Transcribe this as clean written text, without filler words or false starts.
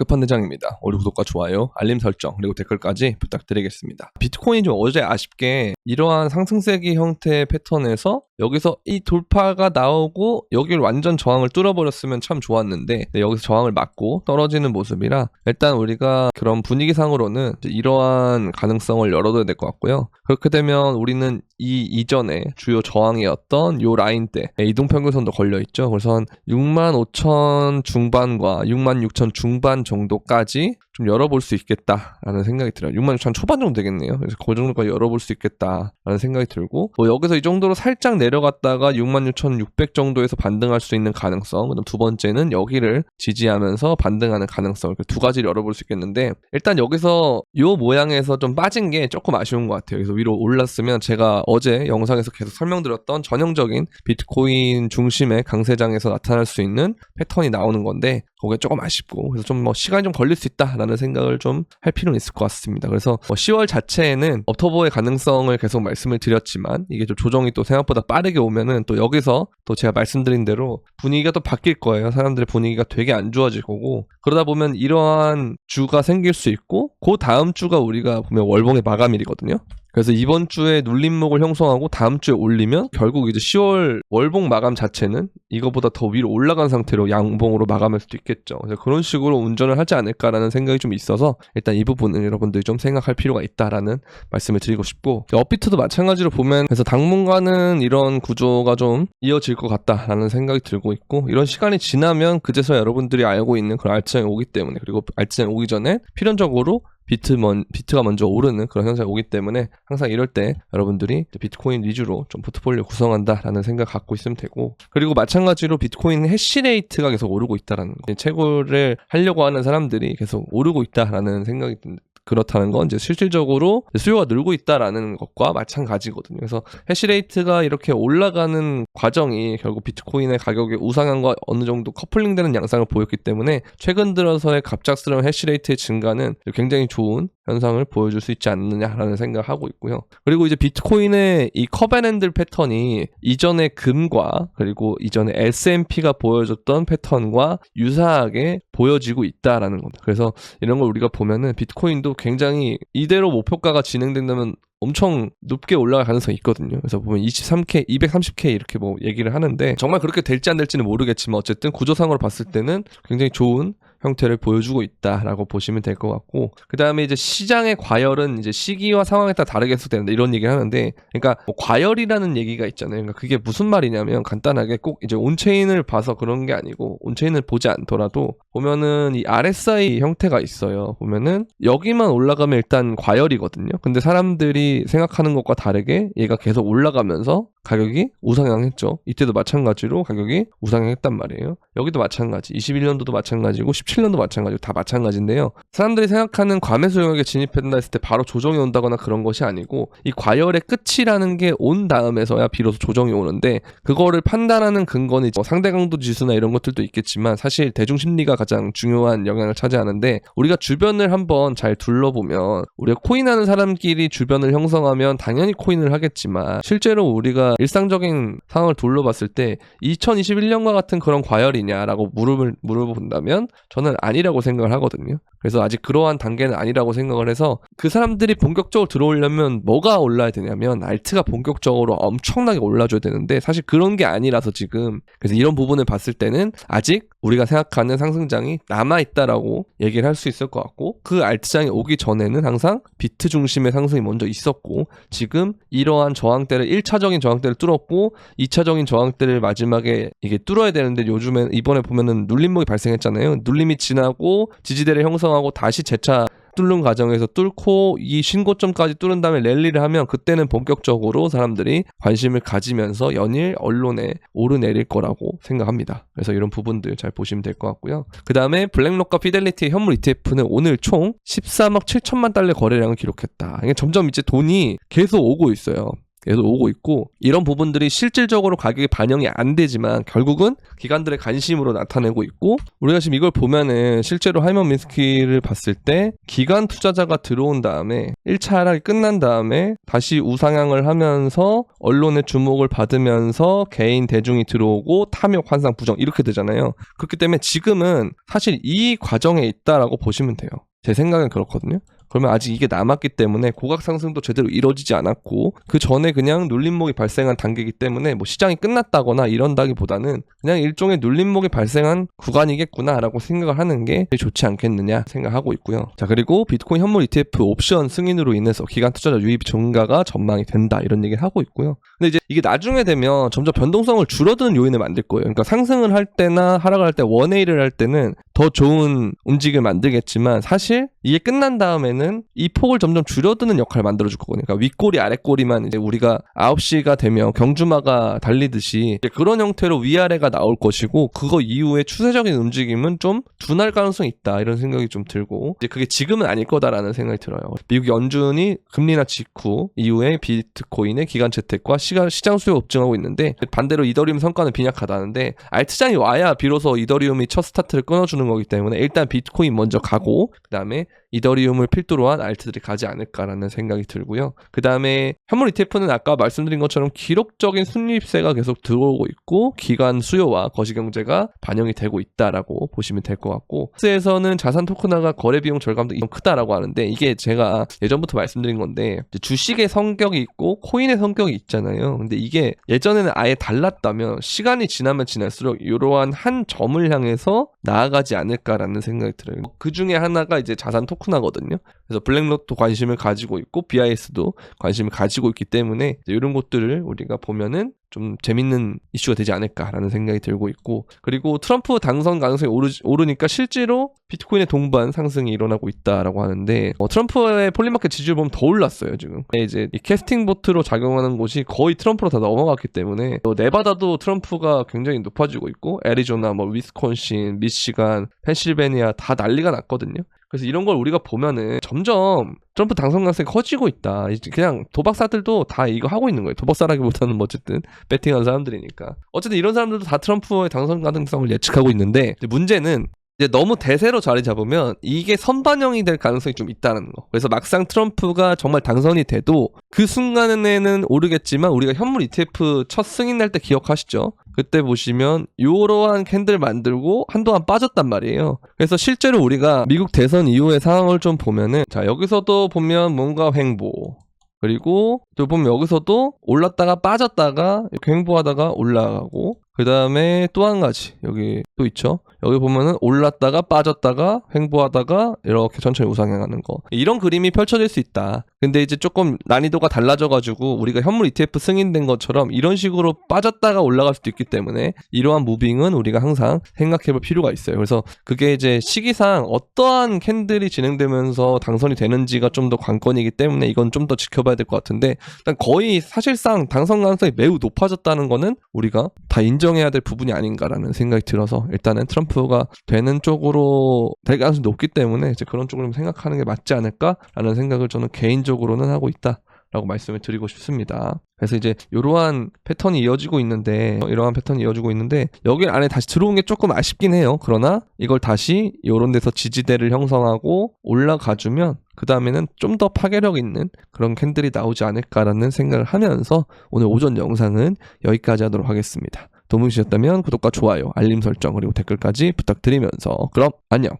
끝판대장입니다. 오늘 구독과 좋아요, 알림 설정, 그리고 댓글까지 부탁드리겠습니다. 비트코인이 좀 어제 아쉽게 이러한 상승세기 형태의 패턴에서 여기서 이 돌파가 나오고 여기를 완전 저항을 뚫어버렸으면 참 좋았는데 여기서 저항을 맞고 떨어지는 모습이라 일단 우리가 그런 분위기상으로는 이러한 가능성을 열어둬야 될 것 같고요. 그렇게 되면 우리는 이 이전에 주요 저항이었던 요 라인대 이동평균선도 걸려있죠. 그래서 한 65,000 중반과 66,000 중반 정도까지 좀 열어볼 수 있겠다라는 생각이 들어요. 66,000 초반 정도 되겠네요. 그래서 그 정도까지 열어볼 수 있겠다라는 생각이 들고 여기서 이 정도로 살짝 내려갔다가 66,600 정도에서 반등할 수 있는 가능성, 그다음 두 번째는 여기를 지지하면서 반등하는 가능성, 이렇게 두 가지를 열어볼 수 있겠는데 일단 여기서 요 모양에서 좀 빠진 게 조금 아쉬운 것 같아요. 그래서 위로 올랐으면 제가 어제 영상에서 계속 설명드렸던 전형적인 비트코인 중심의 강세장에서 나타날 수 있는 패턴이 나오는 건데 그게 조금 아쉽고 그래서 좀 시간이 좀 걸릴 수 있다라는 생각을 좀 할 필요는 있을 것 같습니다. 그래서 10월 자체에는 업터보의 가능성을 계속 말씀을 드렸지만 이게 좀 조정이 또 생각보다 빠르게 오면은 또 여기서 또 제가 말씀드린 대로 분위기가 또 바뀔 거예요. 사람들의 분위기가 되게 안 좋아질 거고 그러다 보면 이러한 주가 생길 수 있고 그 다음 주가 우리가 보면 월봉의 마감일이거든요. 그래서 이번 주에 눌림목을 형성하고 다음 주에 올리면 결국 이제 10월 월봉 마감 자체는 이거보다 더 위로 올라간 상태로 양봉으로 마감할 수도 있겠죠. 그래서 그런 식으로 운전을 하지 않을까라는 생각이 좀 있어서 일단 이 부분은 여러분들이 좀 생각할 필요가 있다라는 말씀을 드리고 싶고 업비트도 마찬가지로 보면 그래서 당분간은 이런 구조가 좀 이어질 것 같다라는 생각이 들고 있고 이런 시간이 지나면 그제서야 여러분들이 알고 있는 그런 알트장이 오기 때문에 그리고 알트장이 오기 전에 필연적으로 비트가 먼저 오르는 그런 현상이 오기 때문에 항상 이럴 때 여러분들이 비트코인 위주로 좀 포트폴리오 구성한다라는 생각 갖고 있으면 되고 그리고 마찬가지로 비트코인 해시레이트가 계속 오르고 있다라는 거 채굴을 하려고 하는 사람들이 계속 오르고 있다라는 생각이 듭니다. 그렇다는 건 이제 실질적으로 수요가 늘고 있다라는 것과 마찬가지거든요. 그래서 해시레이트가 이렇게 올라가는 과정이 결국 비트코인의 가격의 우상향과 어느 정도 커플링되는 양상을 보였기 때문에 최근 들어서의 갑작스러운 해시레이트의 증가는 굉장히 좋은 현상을 보여줄 수 있지 않느냐라는 생각을 하고 있고요. 그리고 이제 비트코인의 이 컵앤핸들 패턴이 이전의 금과 그리고 이전의 S&P가 보여줬던 패턴과 유사하게 보여지고 있다라는 겁니다. 그래서 이런 걸 우리가 보면은 비트코인도 굉장히 이대로 목표가가 진행된다면 엄청 높게 올라갈 가능성이 있거든요. 그래서 보면 23K, 230K 이렇게 뭐 얘기를 하는데 정말 그렇게 될지 안 될지는 모르겠지만 어쨌든 구조상으로 봤을 때는 굉장히 좋은 형태를 보여주고 있다라고 보시면 될 것 같고 그 다음에 이제 시장의 과열은 이제 시기와 상황에 따라 다르게 해석되는데 이런 얘기를 하는데 그러니까 뭐 과열이라는 얘기가 있잖아요. 그러니까 그게 무슨 말이냐면 간단하게 꼭 이제 온체인을 봐서 그런 게 아니고 온체인을 보지 않더라도 보면은 이 RSI 형태가 있어요. 보면은 여기만 올라가면 일단 과열이거든요. 근데 사람들이 생각하는 것과 다르게 얘가 계속 올라가면서 가격이 우상향했죠. 이때도 마찬가지로 가격이 우상향했단 말이에요. 여기도 마찬가지. 21년도도 마찬가지고 17년도 마찬가지고 다 마찬가지인데요. 사람들이 생각하는 과매수 영역에 진입한다 했을 때 바로 조정이 온다거나 그런 것이 아니고 이 과열의 끝이라는 게 온 다음에서야 비로소 조정이 오는데 그거를 판단하는 근거는 상대 강도 지수나 이런 것들도 있겠지만 사실 대중심리가 가장 중요한 영향을 차지하는데 우리가 주변을 한번 잘 둘러보면 우리가 코인하는 사람끼리 주변을 형성하면 당연히 코인을 하겠지만 실제로 우리가 일상적인 상황을 둘러봤을 때 2021년과 같은 그런 과열이냐라고 물어본다면 저는 아니라고 생각을 하거든요. 그래서 아직 그러한 단계는 아니라고 생각을 해서 그 사람들이 본격적으로 들어오려면 뭐가 올라야 되냐면 알트가 본격적으로 엄청나게 올라줘야 되는데 사실 그런 게 아니라서 지금 그래서 이런 부분을 봤을 때는 아직 우리가 생각하는 상승장이 남아있다라고 얘기를 할 수 있을 것 같고 그 알트장이 오기 전에는 항상 비트 중심의 상승이 먼저 있었고 지금 이러한 저항대를 1차적인 저항대를 뚫었고 2차적인 저항대를 마지막에 이게 뚫어야 되는데 요즘에 이번에 보면은 눌림목이 발생했잖아요. 눌림이 지나고 지지대를 형성하고 다시 재차 뚫는 과정에서 뚫고 이 신고점까지 뚫은 다음에 랠리를 하면 그때는 본격적으로 사람들이 관심을 가지면서 연일 언론에 오르내릴 거라고 생각합니다. 그래서 이런 부분들 잘 보시면 될 것 같고요. 그 다음에 블랙록과 피델리티 현물 ETF는 오늘 총 13억 7천만 달러 거래량을 기록했다. 이게 점점 이제 돈이 계속 오고 있어요. 계속 오고 있고, 이런 부분들이 실질적으로 가격에 반영이 안 되지만 결국은 기관들의 관심으로 나타내고 있고, 우리가 지금 이걸 보면은 실제로 하이먼 미스키를 봤을 때 기관 투자자가 들어온 다음에 1차 하락이 끝난 다음에 다시 우상향을 하면서 언론의 주목을 받으면서 개인 대중이 들어오고 탐욕, 환상, 부정 이렇게 되잖아요. 그렇기 때문에 지금은 사실 이 과정에 있다라고 보시면 돼요. 제 생각엔 그렇거든요. 그러면 아직 이게 남았기 때문에 고각 상승도 제대로 이루어지지 않았고, 그 전에 그냥 눌림목이 발생한 단계이기 때문에 뭐 시장이 끝났다거나 이런다기보다는 그냥 일종의 눌림목이 발생한 구간이겠구나라고 생각을 하는 게 좋지 않겠느냐 생각하고 있고요. 자, 그리고 비트코인 현물 ETF 옵션 승인으로 인해서 기관 투자자 유입 증가가 전망이 된다, 이런 얘기를 하고 있고요. 근데 이제 이게 나중에 되면 점점 변동성을 줄어드는 요인을 만들 거예요. 그러니까 상승을 할 때나 하락을 할 때, 원웨이를 할 때는 더 좋은 움직임을 만들겠지만 사실 이게 끝난 다음에는 이 폭을 점점 줄여드는 역할을 만들어줄 거거든요. 그러니까 윗꼬리 아랫꼬리만 이제 우리가 9시가 되면 경주마가 달리듯이 그런 형태로 위아래가 나올 것이고, 그거 이후에 추세적인 움직임은 좀 둔할 가능성이 있다, 이런 생각이 좀 들고, 이제 그게 지금은 아닐 거다라는 생각이 들어요. 미국 연준이 금리 인하 직후 이후에 비트코인의 기간 채택과 시장 수요 급증하고 있는데, 반대로 이더리움 성과는 빈약하다는데, 알트장이 와야 비로소 이더리움이 첫 스타트를 끊어주는 거기 때문에 일단 비트코인 먼저 가고 그 다음에 이더리움을 필두로 한 알트들이 가지 않을까라는 생각이 들고요. 그 다음에 현물 ETF는 아까 말씀드린 것처럼 기록적인 순이입세가 계속 들어오고 있고, 기관 수요와 거시경제가 반영이 되고 있다라고 보시면 될 것 같고, 스에서는 자산 토큰화가 거래 비용 절감도 좀 크다라고 하는데, 이게 제가 예전부터 말씀드린 건데, 주식의 성격이 있고 코인의 성격이 있잖아요. 근데 이게 예전에는 아예 달랐다면 시간이 지나면 지날수록 이러한 한 점을 향해서 나아가지 않을까라는 생각이 들어요. 그 중에 하나가 이제 자산 토큰화거든요. 그래서 블랙록도 관심을 가지고 있고 BIS도 관심을 가지고 있기 때문에 이런 것들을 우리가 보면은 좀 재밌는 이슈가 되지 않을까라는 생각이 들고 있고, 그리고 트럼프 당선 가능성이 오르니까 실제로 비트코인의 동반 상승이 일어나고 있다라고 하는데, 트럼프의 폴리마켓 지지율 보면 더 올랐어요 지금. 이제 이 캐스팅 보트로 작용하는 곳이 거의 트럼프로 다 넘어갔기 때문에 네바다도 트럼프가 굉장히 높아지고 있고, 애리조나, 뭐 위스콘신, 미시간, 펜실베니아 다 난리가 났거든요. 그래서 이런 걸 우리가 보면은 점점 트럼프 당선 가능성이 커지고 있다. 그냥 도박사들도 다 이거 하고 있는 거예요. 도박사라기보다는 뭐 어쨌든 배팅하는 사람들이니까. 어쨌든 이런 사람들도 다 트럼프의 당선 가능성을 예측하고 있는데, 문제는 이제 너무 대세로 자리 잡으면 이게 선반영이 될 가능성이 좀 있다는 거. 그래서 막상 트럼프가 정말 당선이 돼도 그 순간에는 오르겠지만, 우리가 현물 ETF 첫 승인 날 때 기억하시죠? 그때 보시면 요러한 캔들 만들고 한동안 빠졌단 말이에요. 그래서 실제로 우리가 미국 대선 이후의 상황을 좀 보면은, 자, 여기서도 보면 뭔가 횡보, 그리고 또 보면 여기서도 올랐다가 빠졌다가 이렇게 횡보하다가 올라가고, 그 다음에 또 한 가지 여기 또 있죠. 여기 보면은 올랐다가 빠졌다가 횡보하다가 이렇게 천천히 우상향하는 거, 이런 그림이 펼쳐질 수 있다. 근데 이제 조금 난이도가 달라져가지고 우리가 현물 ETF 승인된 것처럼 이런 식으로 빠졌다가 올라갈 수도 있기 때문에 이러한 무빙은 우리가 항상 생각해볼 필요가 있어요. 그래서 그게 이제 시기상 어떠한 캔들이 진행되면서 당선이 되는지가 좀 더 관건이기 때문에 이건 좀 더 지켜봐야 될 것 같은데, 일단 거의 사실상 당선 가능성이 매우 높아졌다는 거는 우리가 다 인정해야 될 부분이 아닌가라는 생각이 들어서, 일단은 트럼프가 되는 쪽으로 될 가능성이 높기 때문에 이제 그런 쪽으로 좀 생각하는 게 맞지 않을까라는 생각을 저는 개인적으로는 하고 있다라고 말씀을 드리고 싶습니다. 그래서 이제 이러한 패턴이 이어지고 있는데, 여기 안에 다시 들어온 게 조금 아쉽긴 해요. 그러나 이걸 다시 이런 데서 지지대를 형성하고 올라가주면 그 다음에는 좀 더 파괴력 있는 그런 캔들이 나오지 않을까라는 생각을 하면서 오늘 오전 영상은 여기까지 하도록 하겠습니다. 도움이 되셨다면 구독과 좋아요, 알림 설정, 그리고 댓글까지 부탁드리면서 그럼 안녕.